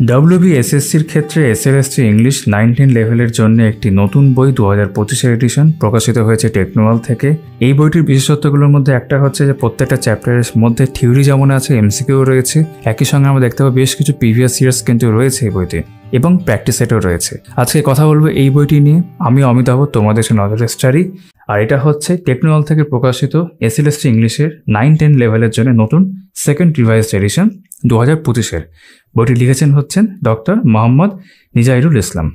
ডব্লিউবিএসএসসির ক্ষেত্রে SLST English 9-10 লেভেলের জন্য একটি নতুন বই 2025 এডিশন প্রকাশিত হয়েছে টেকনোয়াল থেকে। এই বইটির বিশেষত্বগুলোর মধ্যে একটা হচ্ছে যে প্রত্যেকটা চ্যাপ্টারের মধ্যে থিওরি যেমন আছে, এমসিকিউ রয়েছে, একই সঙ্গে আমরা দেখতে পাবো বেশ কিছু প্রিভিয়াস ইয়ার্স কিন্তু রয়েছে এই বইতে এবং প্র্যাকটিস সেটও রয়েছে। আজকে কথা বলবো এই বইটি নিয়ে। আমি অমিতাভ, তোমাদের নলেজ স্টাডি। আর এটা হচ্ছে টেকনোয়াল থেকে প্রকাশিত এসএলএসটি ইংলিশের 9-10 লেভেলের জন্য নতুন সেকেন্ড রিভাইজড এডিশন 2025-এর। বইটি লিখেছেন হচ্ছেন ডক্টর মোহাম্মদ নিজাইরুল ইসলাম।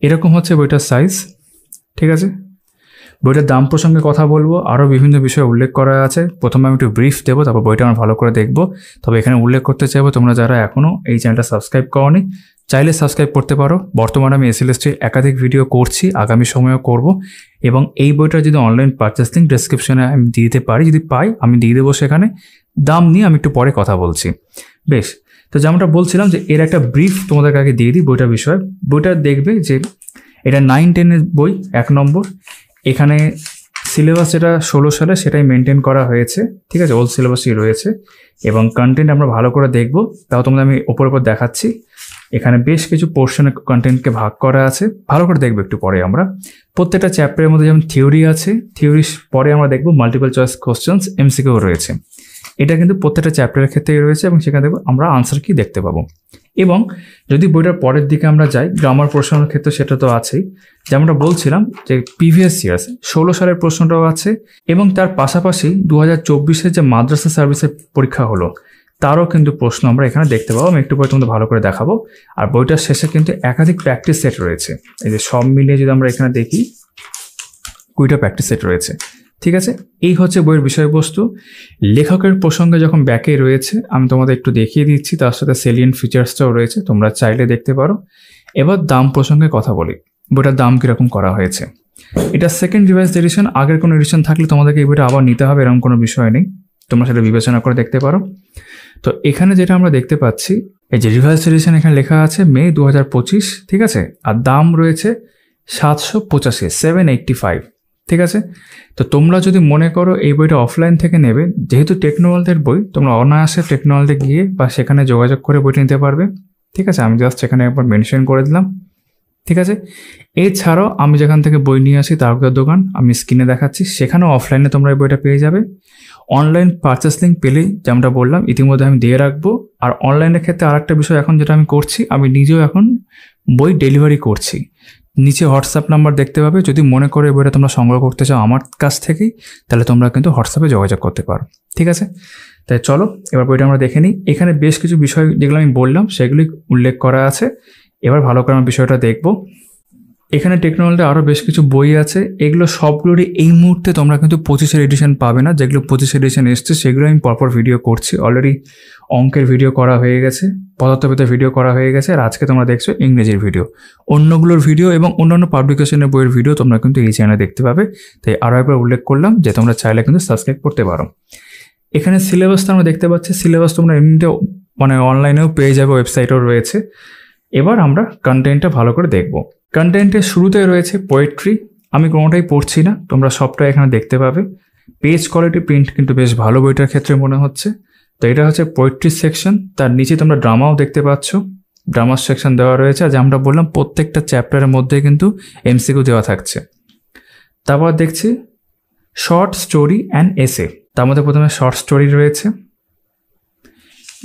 এরকম হচ্ছে বইটার সাইজ, ঠিক আছে। বইটার দাম প্রসঙ্গে কথা বলবো, আরও বিভিন্ন বিষয় উল্লেখ করা আছে। প্রথমে আমি একটু ব্রিফ দেবো, তারপর বইটা আমরা ভালো করে দেখবো। তবে এখানে উল্লেখ করতে চাইবো, তোমরা যারা এখনও এই চ্যানেলটা সাবস্ক্রাইব করোনি, চাইলে সাবস্ক্রাইব করতে পারো। বর্তমানে আমি এসএলএসটির একাধিক ভিডিও করছি, আগামী সময়েও করব। এবং এই বইটার যদি অনলাইন পারচেস লিঙ্ক ডেসক্রিপশনে আমি দিয়ে দিতে পারি, যদি পাই আমি দিয়ে দেবো সেখানে। দাম নিয়ে আমি একটু পরে কথা বলছি। বেশ, তো যেমনটা বলছিলাম যে এর একটা ব্রিফ তোমাদের আগে দিয়ে দিই বইটার বিষয়ে। বইটা দেখবে যে এটা 9-10-এর বই, 1 নম্বর। এখানে সিলেবাস যেটা 16 সালে সেটাই মেনটেন করা হয়েছে, ঠিক আছে, ওল্ড সিলেবাসই রয়েছে। এবং কন্টেন্ট আমরা ভালো করে দেখবো, তাও তোমাদের আমি ওপর দেখাচ্ছি। এখানে বেশ কিছু পোর্শনের কন্টেন্টকে ভাগ করা আছে, ভালো করে দেখবো একটু পরে। আমরা প্রত্যেকটা চ্যাপ্টারের মধ্যে যেমন থিওরি আছে, থিওরির পরে আমরা দেখবো মাল্টিপল চয়েস কোশ্চেন্স, এমসিকিউ রয়েছে। এটা কিন্তু প্রত্যেকটা চ্যাপ্টারের ক্ষেত্রেই রয়েছে এবং সেখানে দেখবো আমরা আনসার কি দেখতে পাবো। এবং যদি বইটার পরের দিকে আমরা যাই, গ্রামার প্রশ্নের ক্ষেত্রে সেটা তো আছেই। যেমনটা বলছিলাম যে প্রিভিয়াস ইয়ার্স 16 সালের প্রশ্নটাও আছে এবং তার পাশাপাশি 2024-এর যে মাদ্রাসা সার্ভিসের পরীক্ষা হলো তারও কিন্তু প্রশ্ন আমরা এখানে দেখতে পাবো। আমি একটু পরে তোমাদের ভালো করে দেখাবো। আর বইটার শেষে কিন্তু একাধিক প্র্যাকটিস সেট রয়েছে। এই যে সব মিলিয়ে যদি আমরা এখানে দেখি 20টা প্র্যাকটিস সেট রয়েছে, ঠিক আছে। এই হচ্ছে বইয়ের বিষয়বস্তু। লেখকের প্রসঙ্গে যখন ব্যাকে রয়েছে আমি তোমাদের একটু দেখিয়ে দিচ্ছি, তার সাথে সেলিয়েন্ট ফিচার্সটাও রয়েছে, তোমরা চাইলে দেখতে পারো। এবার দাম প্রসঙ্গে কথা বলি, বইটার দাম কীরকম করা হয়েছে। এটা সেকেন্ড রিভাইজ এডিশন। আগের কোনো এডিশন থাকলে তোমাদেরকে এই বইটা আবার নিতে হবে, এরকম কোনো বিষয় নেই, তোমরা সেটা বিবেচনা করে দেখতে পারো। তো এখানে যেটা আমরা দেখতে পাচ্ছি, এই যে রিভাইজ এডিশন এখানে লেখা আছে মে 2025, ঠিক আছে। আর দাম রয়েছে 785, 785, ঠিক আছে। তো তোমরা যদি মনে করো এই বইটা অফলাইন থেকে নেবে, যেহেতু টেকনোওয়ার্ল্ডের বই, তোমরা অনায়াসে টেকনোওয়ার্ল্ডে গিয়ে বা সেখানে যোগাযোগ করে বইটা নিতে পারবে, ঠিক আছে। আমি জাস্ট এখানে একবার মেনশন করে দিলাম, ঠিক আছে। এছাড়াও আমি যেখান থেকে বই নিয়ে আসি তারকদার দোকান, আমি স্ক্রিনে দেখাচ্ছি, সেখানেও অফলাইনে তোমরা এই বইটা পেয়ে যাবে। অনলাইন পারচেস লিঙ্ক পেলেই, যেমনটা বললাম ইতিমধ্যে আমি দিয়ে রাখবো। আর অনলাইনের ক্ষেত্রে আরেকটা বিষয় এখন যেটা আমি করছি, আমি নিজেও এখন বই ডেলিভারি করছি। নিচে হোয়াটসঅ্যাপ নাম্বার দেখতে পাবে, যদি মনে করে বইটা তোমরা সংগ্রহ করতে চাও আমার কাছ থেকেই, তাহলে তোমরা কিন্তু হোয়াটসঅ্যাপে যোগাযোগ করতে পারো, ঠিক আছে। তাই চলো এবার বইটা আমরা দেখে নিই। এখানে বেশ কিছু বিষয় যেগুলো আমি বললাম সেগুলি উল্লেখ করা আছে। এবার ভালো করে আমরা বিষয়টা দেখবো। এখানে টেকনোওয়ার্ল্ডে আরও বেশ কিছু বই আছে, এগুলো সবগুলোরই এই মুহূর্তে তোমরা কিন্তু 25-এর এডিশন পাবে না। যেগুলো 25 এডিশন এসছে সেগুলো আমি পরপর ভিডিও করছি। অলরেডি অঙ্কের ভিডিও করা হয়ে গেছে, পদার্থবিদ্যার ভিডিও করা হয়ে গেছে, আর আজকে তোমরা দেখছো ইংরেজির ভিডিও। অন্যগুলোর ভিডিও এবং অন্যান্য পাবলিকেশনের বইয়ের ভিডিও তোমরা কিন্তু এই চ্যানেলে দেখতে পাবে। তাই আরও একবার উল্লেখ করলাম যে তোমরা চাইলে কিন্তু সাবস্ক্রাইব করতে পারো। এখানে সিলেবাসটা আমরা দেখতে পাচ্ছি, সিলেবাস তোমরা এমনিতেও মানে অনলাইনেও পেয়ে যাবে, ওয়েবসাইটও রয়েছে। এবার আমরা কন্টেন্টটা ভালো করে দেখবো। কন্টেন্টের শুরুতে রয়েছে পোয়েট্রি। আমি কোনোটাই পড়ছি না, তোমরা সবটাই এখানে দেখতে পাবে। পেজ কোয়ালিটি প্রিন্ট কিন্তু বেশ ভালো বইটার ক্ষেত্রে মনে হচ্ছে। তো এটা হচ্ছে পোয়েট্রি সেকশন। তার নিচে তোমরা ড্রামাও দেখতে পাচ্ছ, ড্রামার সেকশন দেওয়া রয়েছে। আর যেমনটা বললাম প্রত্যেকটা চ্যাপ্টারের মধ্যে কিন্তু এমসিকিউ দেওয়া থাকছে। তারপর দেখছি শর্ট স্টোরি অ্যান্ড এসে। তার মধ্যে প্রথমে শর্ট স্টোরি রয়েছে।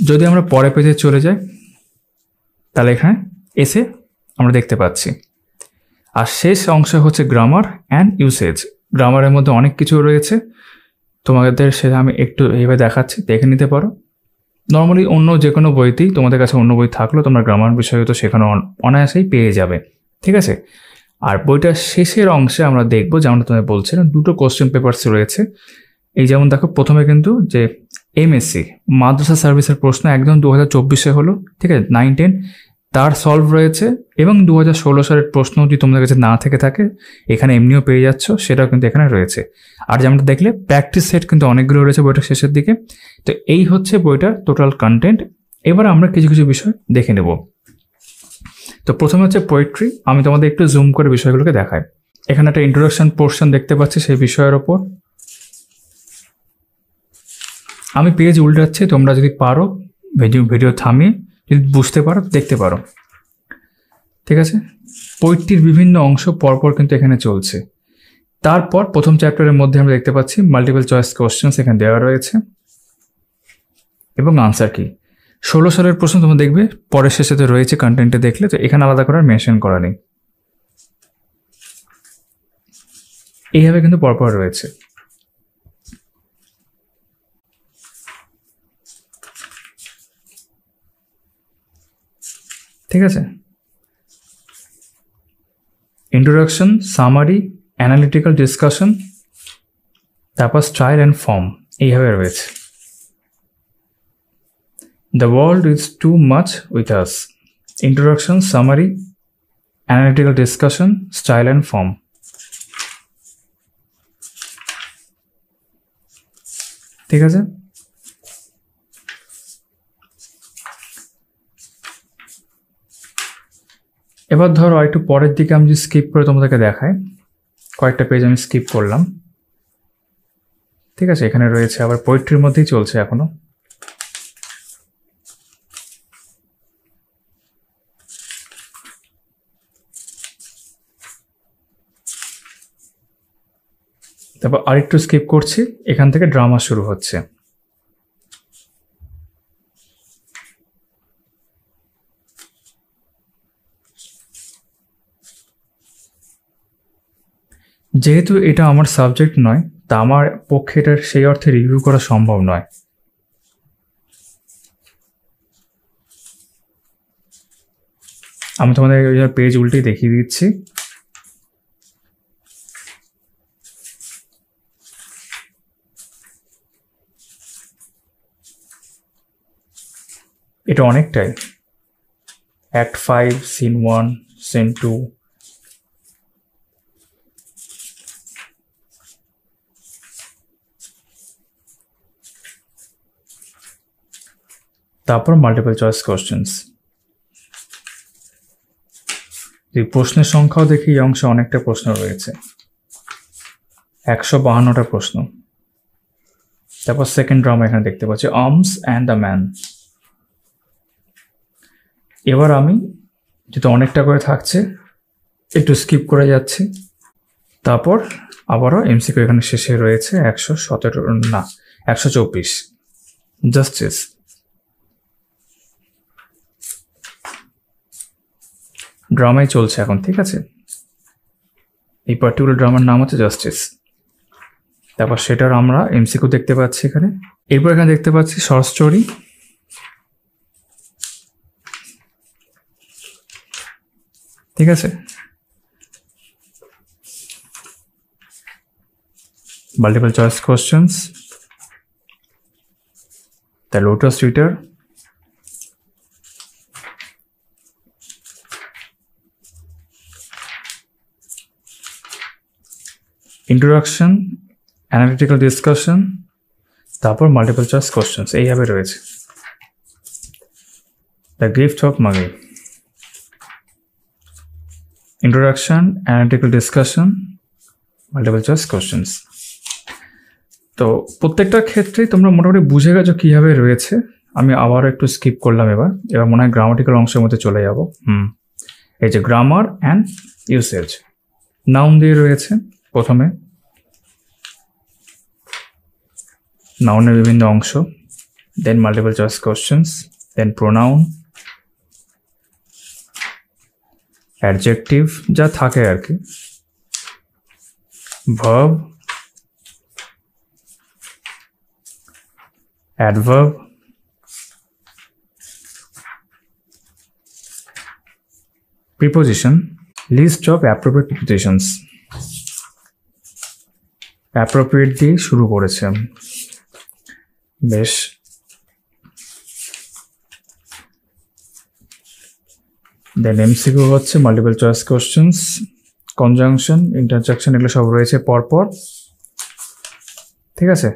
যদি আমরা পরে পেজে চলে যাই তাহলে এখানে এসে আমরা দেখতে পাচ্ছি। আর শেষ অংশ হচ্ছে গ্রামার অ্যান্ড ইউসেজ। গ্রামারের মধ্যে অনেক কিছু রয়েছে, তোমাদের সেটা আমি একটু এইভাবে দেখাচ্ছি, দেখে নিতে পারো। নর্মালি অন্য যে কোনো বইতেই তোমাদের কাছে অন্য বই থাকলেও তোমরা গ্রামার বিষয়ে তো সেখানে অনায়াসেই পেয়ে যাবে, ঠিক আছে। আর বইটার শেষের অংশে আমরা দেখবো, যেমনটা তোমাদের বলছিলাম, 2টো কোশ্চেন পেপারস রয়েছে। এই যেমন দেখো প্রথমে কিন্তু যে এমএসসি মাদ্রাসা সার্ভিসের প্রশ্ন একদম 2024-এ হলো, ঠিক আছে, 9-10 তার সলভ রয়েছে। এবং 2016 সালের প্রশ্ন যদি তোমাদের কাছে না থেকে থাকে এখানে এমনিও পেয়ে যাচ্ছ, সেটাও কিন্তু এখানে রয়েছে। আর যেমনটা দেখলে প্র্যাকটিস সেট কিন্তু অনেকগুলো রয়েছে বইটার শেষের দিকে। তো এই হচ্ছে বইটার টোটাল কন্টেন্ট। এবার আমরা কিছু কিছু বিষয় দেখে নেব। তো প্রথমে হচ্ছে পোয়েট্রি। আমি তোমাদের একটু জুম করে বিষয়গুলোকে দেখাই। এখানে একটা ইন্ট্রোডাকশন পোর্শন দেখতে পাচ্ছি সেই বিষয়ের ওপর। আমি পেজ উল্টাচ্ছি, তোমরা যদি পারো ভিডিও থামিয়ে যদি বুঝতে পারো দেখতে পারো। ঠিক আছে, বইটির বিভিন্ন অংশ পরপর কিন্তু এখানে চলছে। তারপর প্রথম চ্যাপ্টারের মধ্যে আমরা দেখতে পাচ্ছি মাল্টিপল চয়েস কোশ্চেন্স এখানে দেওয়া রয়েছে এবং আনসার কি। 16 সালের প্রশ্ন তোমরা দেখবে পরের শেষেতে রয়েছে কন্টেন্টে দেখলে, তো এখানে আলাদা করে মেনশন করা নেই, এইভাবে কিন্তু পরপর রয়েছে। ঠিক আছে, ইন্ট্রোডাকশন, সামারি, অ্যানালিটিক্যাল ডিসকাশন, তারপর স্টাইল অ্যান্ড ফর্ম, এইভাবে রয়েছে। The world is too much with us, introduction, summary, analytical discussion, style and form. ঠিক আছে, এবার ধরো একটু পরের দিকে আমি যদি স্কিপ করে তোমাদেরকে দেখাই, কয়েকটা পেজ আমি স্কিপ করলাম। ঠিক আছে, এখানে রয়েছে আবার পোয়েট্রির মধ্যেই চলছে এখনো। তারপর আরেকটু স্কিপ করছি, এখান থেকে ড্রামা শুরু হচ্ছে। যেহেতু এটা আমার সাবজেক্ট নয়, তা আমার পক্ষে এটার সেই অর্থে রিভিউ করা সম্ভব নয়। আমি তোমাদের পেজ উল্টে দেখিয়ে দিচ্ছি। এটা অনেকটাই, অ্যাক্ট 5, সিন 1, সিন 2, তারপর মাল্টিপল চয়েস কোশ্চেন্স। এই প্রশ্নের সংখ্যাও দেখি এই অংশে অনেকটা প্রশ্ন রয়েছে, 152টা প্রশ্ন। তারপর সেকেন্ড ড্রামা এখানে দেখতে পাচ্ছি, আর্মস অ্যান্ড দ্য ম্যান। এবার আমি যেহেতু অনেকটা করে থাকছে একটু স্কিপ করে যাচ্ছি। তারপর আবারও এমসিকিউ এখানে শেষে রয়েছে 124, জাস্টিস। ড্রামাই চলছে এখন। ঠিক আছে, এই পার্টিকুলার ড্রামার নাম হচ্ছে জাস্টিস। তারপর সেটার আমরা এমসিকিউ দেখতে পাচ্ছি এখানে। এরপর এখানে দেখতে পাচ্ছি শর্ট স্টোরি। ঠিক আছে, multiple choice questions, the lotus eater, introduction, analytical discussion, তারপর মাল্টিপল চয়েস কোশ্চেন্স, এইভাবে রয়েছে। The gift of money, introduction, analytical discussion, multiple choice questions. তো প্রত্যেকটার ক্ষেত্রেই তোমরা মোটামুটি বুঝে গেছো কীভাবে রয়েছে। আমি আবারও একটু স্কিপ করলাম। এবার মনে হয় গ্রামাটিক্যাল অংশের মধ্যে চলে যাব। এই যে গ্রামার অ্যান্ড ইউসেজ, নাউন দিয়ে রয়েছে প্রথমে, নাউনের বিভিন্ন অংশ, then multiple choice questions, then pronoun, adjective যা থাকে আর কি, verb, adverb, preposition, list of appropriate prepositions. Appropriate দিয়ে শুরু করেছে, বেশ। দেন এমসিকিউ হচ্ছে multiple choice questions, conjunction, interjection, এগুলো সব রয়েছে পরপর। ঠিক আছে,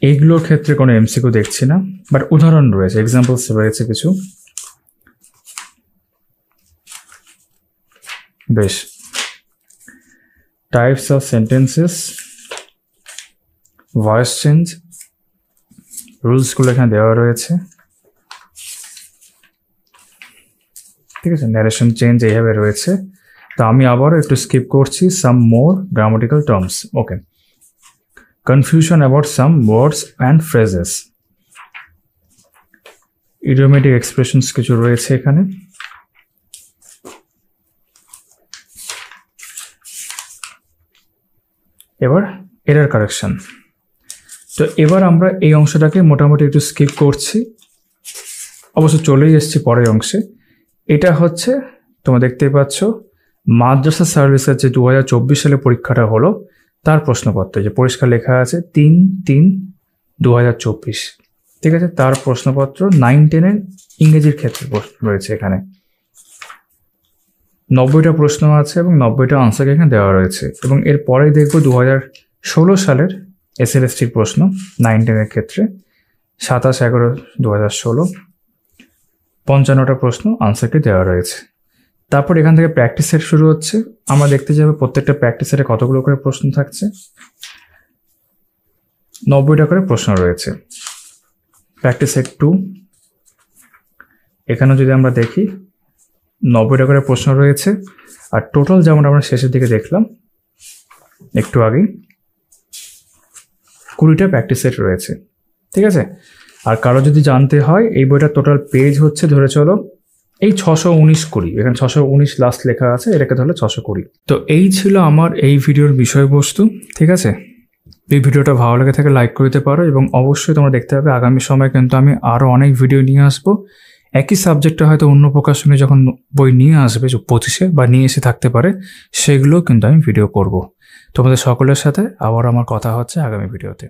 এইগুলোর ক্ষেত্রে কোনো এমসিকিউ দেখছি না, বাট উদাহরণ রয়েছে, এক্সাম্পলস রয়েছে কিছু। বেশ, types of sentences, voice change, রুলসগুলো এখানে দেওয়া রয়েছে। ঠিক আছে, ন্যারেশন চেঞ্জ এইভাবে রয়েছে। তো আমি আবারও একটু স্কিপ করছি, some more grammatical terms. Okay, confusion about some words and phrases, idiomatic expressions কিছু রয়েছে এখানে। এবার এরর কারেকশন। তো এবার আমরা এই অংশটাকে মোটামুটি একটু স্কিপ করছি, অবশ্য চলেই এসেছি পরের অংশে। এটা হচ্ছে তোমরা দেখতেই পাচ্ছ মাদ্রাসা সার্ভিসের যে 2024 সালে পরীক্ষাটা হলো তার প্রশ্নপত্র, যে পরিষ্কার লেখা আছে 3/3/2024, ঠিক আছে, তার প্রশ্নপত্র 9-10 ইংরেজির ক্ষেত্রে রয়েছে এখানে। 90টা প্রশ্ন আছে এবং 90টা আনসার এখানে দেওয়া রয়েছে। এবং এরপরে দেখব 2016 সালের SLSTর প্রশ্ন 9-10 ক্ষেত্রে, 27/11/2016, 55টা প্রশ্ন আনসারটি দেওয়া রয়েছে। তারপর এখান থেকে প্র্যাকটিস সেট শুরু হচ্ছে। আমরা দেখতে যাবো প্রত্যেকটা প্র্যাকটিস সেটে কতগুলো করে প্রশ্ন থাকছে। 90টা করে প্রশ্ন রয়েছে। প্র্যাকটিস সেট 2, এখানেও যদি আমরা দেখি 90টা করে প্রশ্ন রয়েছে। আর টোটাল যেমন আমরা শেষের দিকে দেখলাম একটু আগেই, 20টা প্র্যাকটিস সেট রয়েছে, ঠিক আছে। আর কারো যদি জানতে হয় এই বইটার টোটাল পেজ হচ্ছে ধরে চলো এই 619-20, এখানে 619 লাস্ট লেখা আছে, এটাকে ধরলে 620। তো এই ছিল আমার এই ভিডিওর বিষয়বস্তু, ঠিক আছে। এই ভিডিওটা ভালো লেগে থাকে লাইক করে দিতে পারো, এবং অবশ্যই তোমরা দেখতে পাবে আগামী সময় কিন্তু আমি আরও অনেক ভিডিও নিয়ে আসবো। একই সাবজেক্টে হয়তো অন্য প্রকাশনে যখন বই নিয়ে আসবে 25-এ বা নিয়ে এসে থাকতে পারে, সেগুলোও কিন্তু আমি ভিডিও করব। তোমাদের সকলের সাথে আবার আমার কথা হচ্ছে আগামী ভিডিওতে।